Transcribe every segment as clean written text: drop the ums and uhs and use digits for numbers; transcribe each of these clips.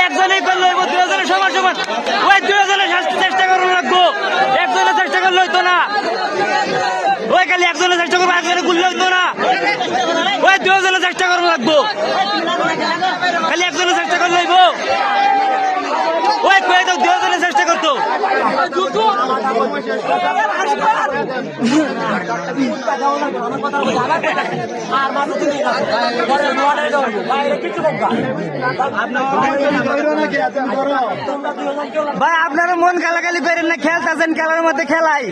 একজনই করলো 2 সমান সমান ওই 2 জনের চেষ্টা করবো লাগবো একজনের চেষ্টা করলে হইতো না ওই খালি একজনের চেষ্টা করবো একজনে গুললে হইতো না ওই 2 জনের চেষ্টা করবো লাগবো খালি একজনের চেষ্টা করলে হইব ওই কয়ে তো 2 জনের চেষ্টা করতো ভাই আপনারা মন গালাগালি করেন না খেলতেছেন খেলার মধ্যে খেলাই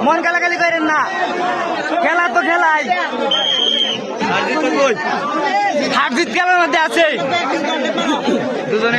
মন গালাগালি করেন না খেলা তো খেলাই হার জিত খেলার মধ্যে আছে দুজনে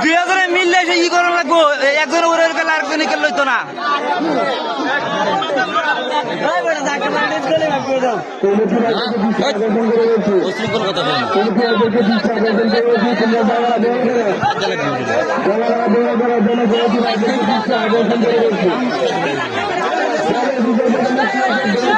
দুই জনে মিললে সে ই করা লাগবো একজনে ওরে গেলে আরেকজনে গেলে হইতো না কথা